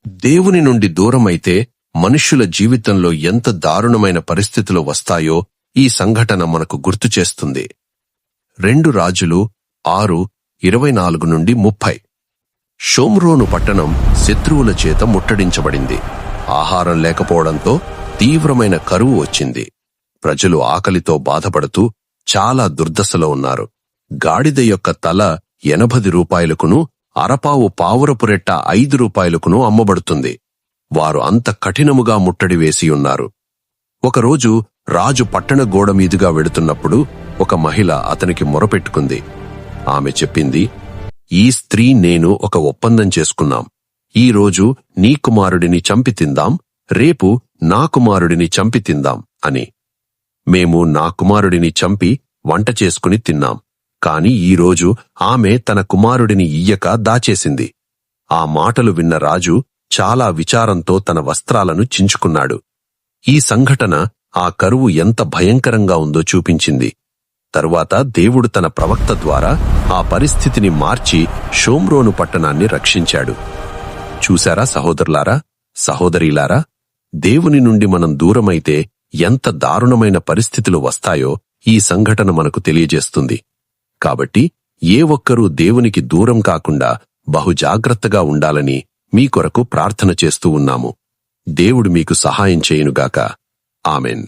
దేవుని నుండి దూరమైతే మనుష్యుల జీవితంలో ఎంత దారుణమైన పరిస్థితులు వస్తాయో ఈ సంఘటన మనకు గుర్తు చేస్తుంది. 2 రాజులు 6:24-30. షోమ్రోను పట్టణం శత్రువుల చేత ముట్టడించబడింది. ఆహారం లేకపోవడంతో తీవ్రమైన కరువు వచ్చింది. ప్రజలు ఆకలితో బాధపడుతూ చాలా దుర్దశలో ఉన్నారు. గాడిద యొక్క తల 80 రూపాయలకును, అరపావు పావురపు రెట్ట 5 రూపాయలకును అమ్మబడుతుంది. వారు అంత కఠినముగా ముట్టడి వేసి ఉన్నారు. ఒకరోజు రాజు పట్టణ గోడ మీదుగా వెడుతున్నప్పుడు ఒక మహిళ అతనికి మొరపెట్టుకుంది. ఆమె చెప్పింది, ఈ స్త్రీ నేను ఒక ఒప్పందం చేసుకున్నాం. ఈ రోజు నీ కుమారుడిని చంపి తిందాం, రేపు నా కుమారుడిని చంపి తిందాం అని. మేము నా కుమారుడిని చంపి వంట చేసుకుని తిన్నాం. కాని ఈరోజు ఆమె తన కుమారుడిని ఇయ్యక దాచేసింది. ఆ మాటలు విన్న రాజు చాలా విచారంతో తన వస్త్రాలను చించుకున్నాడు. ఈ సంఘటన ఆ కరువు ఎంత భయంకరంగా ఉందో చూపించింది. తరువాత దేవుడు తన ప్రవక్త ద్వారా ఆ పరిస్థితిని మార్చి షోమ్రోను పట్టణాన్ని రక్షించాడు. చూశారా సహోదరులారా, సహోదరీలారా, దేవుని నుండి మనం దూరమైతే ఎంత దారుణమైన పరిస్థితులు వస్తాయో ఈ సంఘటన మనకు తెలియజేస్తుంది. కాబట్టి ఏ ఒక్కరూ దేవునికి దూరం కాకుండా బహుజాగ్రత్తగా ఉండాలని మీ కొరకు ప్రార్థన చేస్తూ ఉన్నాము. దేవుడు మీకు సహాయం చేయునుగాక. ఆమెన్.